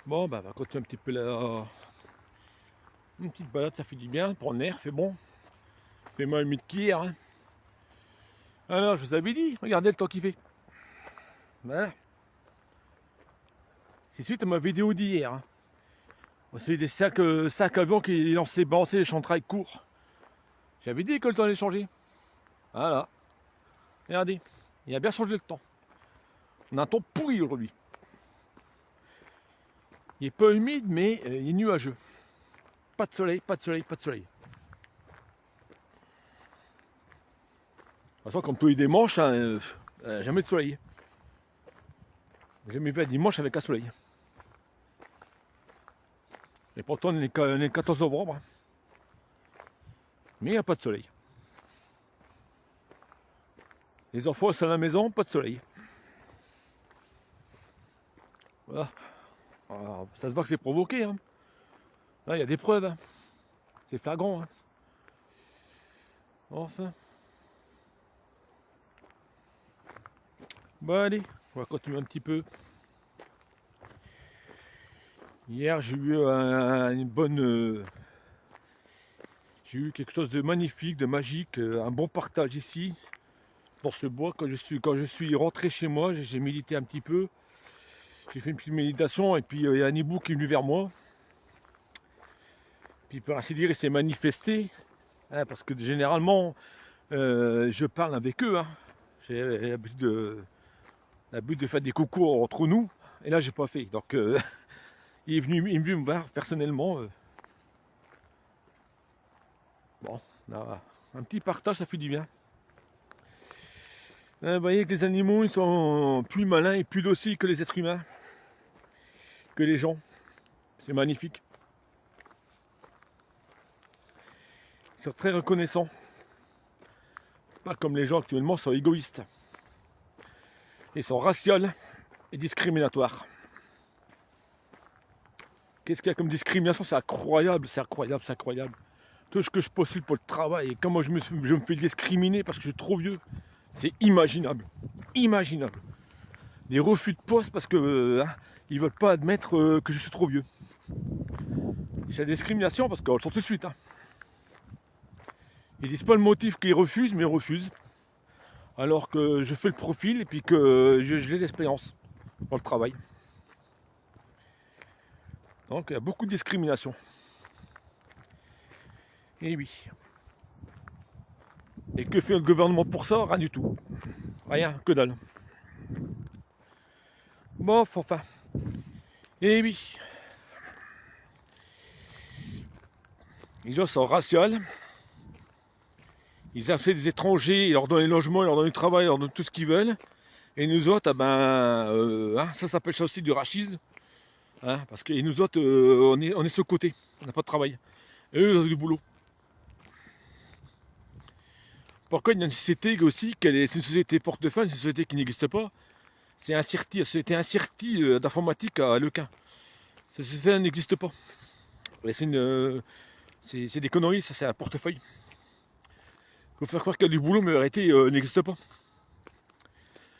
Bon, bah, on va continuer un petit peu une petite balade, ça fait du bien, pour le nerf, fait bon. Fait moins humide qu'hier. Hein. Alors, je vous avais dit, regardez le temps qu'il fait. Voilà. C'est suite à ma vidéo d'hier. Hein. C'est des sacs avions qui lançaient balancer les chantrails courts. J'avais dit que le temps allait changer. Voilà. Regardez, il a bien changé le temps. On a un temps pourri aujourd'hui. Il est pas humide, mais il est nuageux. Pas de soleil, pas de soleil, pas de soleil. De toute façon, comme tous les dimanches, hein, jamais de soleil. J'ai jamais vu un dimanche avec un soleil. Et pourtant, on est le 14 novembre. Hein. Mais il n'y a pas de soleil. Les enfants sont à la maison, pas de soleil. Voilà. Alors, ça se voit que c'est provoqué. Hein. Là, il y a des preuves. Hein. C'est flagrant. Hein. Enfin. Bon, allez, on va continuer un petit peu. Hier, j'ai eu une bonne. J'ai eu quelque chose de magnifique, de magique, un bon partage ici, dans ce bois. Quand je suis rentré chez moi, j'ai médité un petit peu. J'ai fait une petite méditation et puis il y a un hibou qui est venu vers moi. Puis pour ainsi dire, il s'est manifesté. Hein, parce que généralement, je parle avec eux. Hein. J'ai l'habitude de faire des coucous entre nous. Et là, j'ai pas fait. Donc, il est venu me voir personnellement. Bon, là, un petit partage, ça fait du bien. Vous voyez que les animaux, ils sont plus malins et plus dociles que les êtres humains, que les gens. C'est magnifique. Ils sont très reconnaissants. Pas comme les gens actuellement sont égoïstes. Ils sont raciaux et discriminatoires. Qu'est-ce qu'il y a comme discrimination? C'est incroyable, c'est incroyable, c'est incroyable. Tout ce que je postule pour le travail et comment je me fais discriminer parce que je suis trop vieux, c'est imaginable. Imaginable. Des refus de poste parce que ils veulent pas admettre que je suis trop vieux. C'est la discrimination parce qu'on le sent tout de suite. Hein. Ils disent pas le motif qu'ils refusent, mais ils refusent. Alors que je fais le profil et puis que j'ai l'expérience dans le travail. Donc il y a beaucoup de discrimination. Et oui. Et que fait le gouvernement pour ça? Rien du tout. Rien, que dalle. Bon, enfin. Et oui. Les gens sont raciaux. Ils acceptent des étrangers, ils leur donnent les logements, ils leur donnent du travail, ils leur donnent tout ce qu'ils veulent. Et nous autres, ça s'appelle ça aussi du racisme. Hein, parce que nous autres, on est sur le côté, on n'a pas de travail. Et eux, ils ont du boulot. Pourquoi il y a une société aussi, c'est une société portefeuille, une société qui n'existe pas. C'est un c'était un cirti d'informatique à Lequin. Cette société n'existe pas. C'est des conneries, ça, c'est un portefeuille. Il faut faire croire qu'il y a du boulot, mais en réalité, n'existe pas.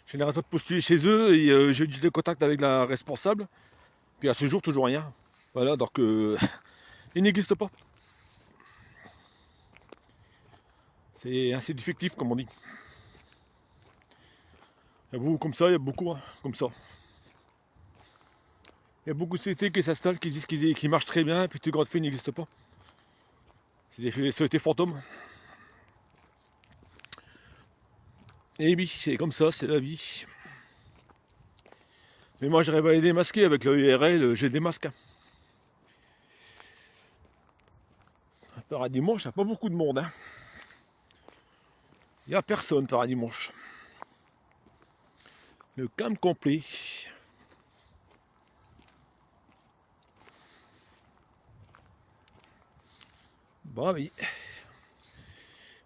J'ai l'arrêté de postuler chez eux et j'ai eu des contacts avec la responsable. Puis à ce jour, toujours rien. Voilà, donc il n'existe pas. C'est assez défectif, comme on dit. Il y a beaucoup comme ça, il y a beaucoup comme ça. Il y a beaucoup de sociétés qui s'installent, qui disent qu'ils marchent très bien, et puis tout grand fait, ils n'existent pas. C'est des sociétés fantômes. Et oui, c'est comme ça, c'est la vie. Mais moi, j'arrive à les démasquer avec le URL, j'ai des masques. Par un dimanche, il n'y a pas beaucoup de monde. Hein. Il n'y a personne par un dimanche. Le calme complet. Bon, oui.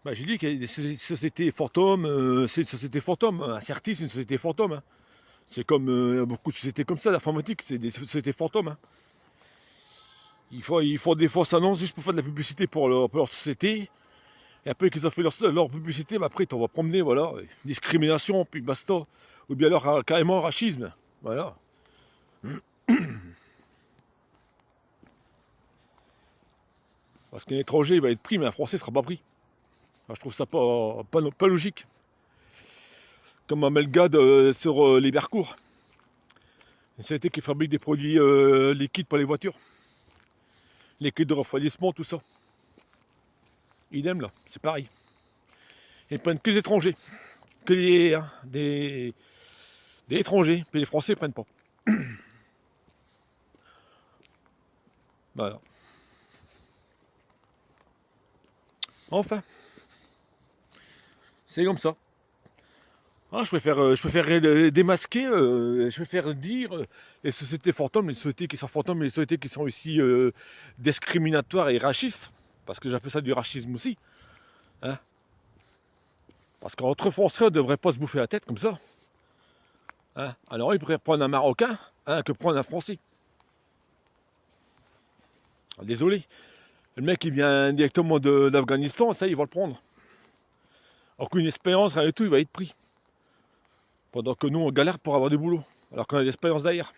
Bah, j'ai dit qu'il y a des sociétés fantômes, c'est une société fantôme. Un Certis, c'est une société fantôme. Hein. C'est comme beaucoup de sociétés comme ça, l'informatique, c'est des sociétés fantômes. Hein. Ils font des fausses annonces juste pour faire de la publicité pour leur société. Et après qu'ils ont fait leur publicité, bah après, on va promener, voilà, discrimination, puis basta. Ou bien alors carrément racisme. Voilà. Parce qu'un étranger il va être pris, mais un Français ne sera pas pris. Alors, je trouve ça pas logique. Comme un Melgade sur les Bercours. Une société qui fabrique des produits liquides pour les voitures. Les kits de refroidissement, tout ça. Idem là, c'est pareil. Ils prennent que des étrangers. Que des étrangers. Puis les Français ne prennent pas. Voilà. Enfin. C'est comme ça. Ah, je préfère démasquer, je préfère dire les sociétés fantômes, les sociétés qui sont fantômes, les sociétés qui sont aussi discriminatoires et racistes, parce que j'appelle ça du racisme aussi. Hein, parce qu'entre Français, on ne devrait pas se bouffer la tête comme ça. Hein, alors ils pourraient prendre un Marocain que prendre un Français. Désolé, le mec il vient directement d'Afghanistan, ça ils vont le prendre. Alors qu'une expérience, rien du tout, il va être pris. Pendant que nous, on galère pour avoir du boulot. Alors qu'on a l'expérience derrière.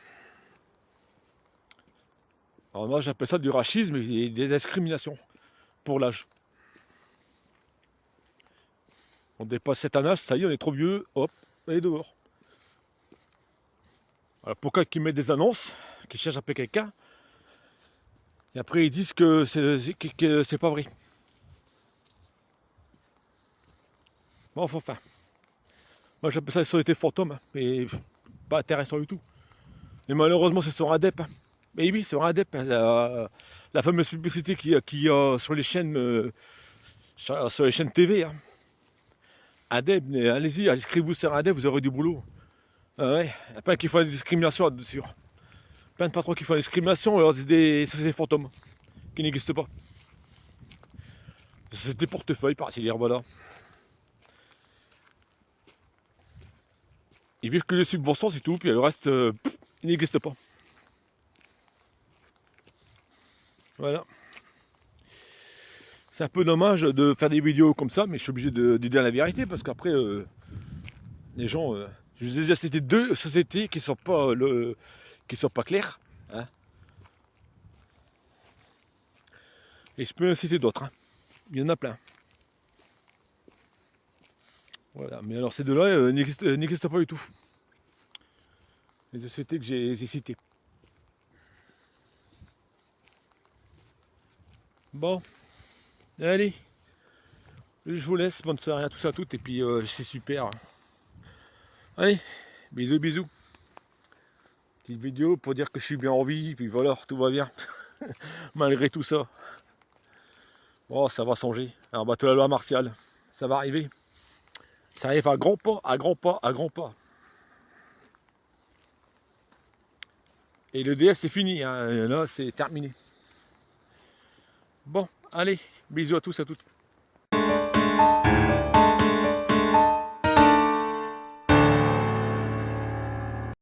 Alors moi, j'appelle ça du racisme et des discriminations. Pour l'âge. On dépasse cet âge, ça y est, on est trop vieux. Hop, on est dehors. Alors pourquoi qu'ils mettent des annonces, qu'ils cherchent à appeler quelqu'un. Et après, ils disent que c'est pas vrai. Bon, enfin. Moi, j'appelle ça les sociétés fantômes. Hein, mais pas intéressant du tout. Et malheureusement, c'est sur ADEP. Hein. Mais oui, sur ADEP, la fameuse publicité qui sur les chaînes TV. Hein. ADEP, allez-y, inscrivez-vous sur ADEP, vous aurez du boulot. Ah ouais, il y a plein qui font des discriminations là-dessus. Plein de patrons qui font des discriminations, alors c'est des sociétés fantômes qui n'existent pas. Des sociétés portefeuille, par dire, voilà. Ils vivent que les subventions, c'est tout, puis le reste, il n'existe pas. Voilà. C'est un peu dommage de faire des vidéos comme ça, mais je suis obligé de dire la vérité, parce qu'après, les gens... je vous ai déjà cité 2 sociétés qui sont pas claires. Hein. Et je peux en citer d'autres. Hein. Il y en a plein. Voilà. Mais alors ces 2-là n'existent pas du tout. Les sociétés que j'ai citées. Bon. Allez. Je vous laisse. Bonne soirée à tous et à toutes. Et puis c'est super. Allez. Bisous, bisous. Petite vidéo pour dire que je suis bien en vie. Puis voilà, tout va bien. Malgré tout ça. Bon, ça va changer. Alors, bateau la loi martiale. Ça va arriver. Ça arrive à grands pas, à grands pas, à grands pas. Et l'EDF, c'est fini. Hein. Là, c'est terminé. Bon, allez. Bisous à tous et à toutes.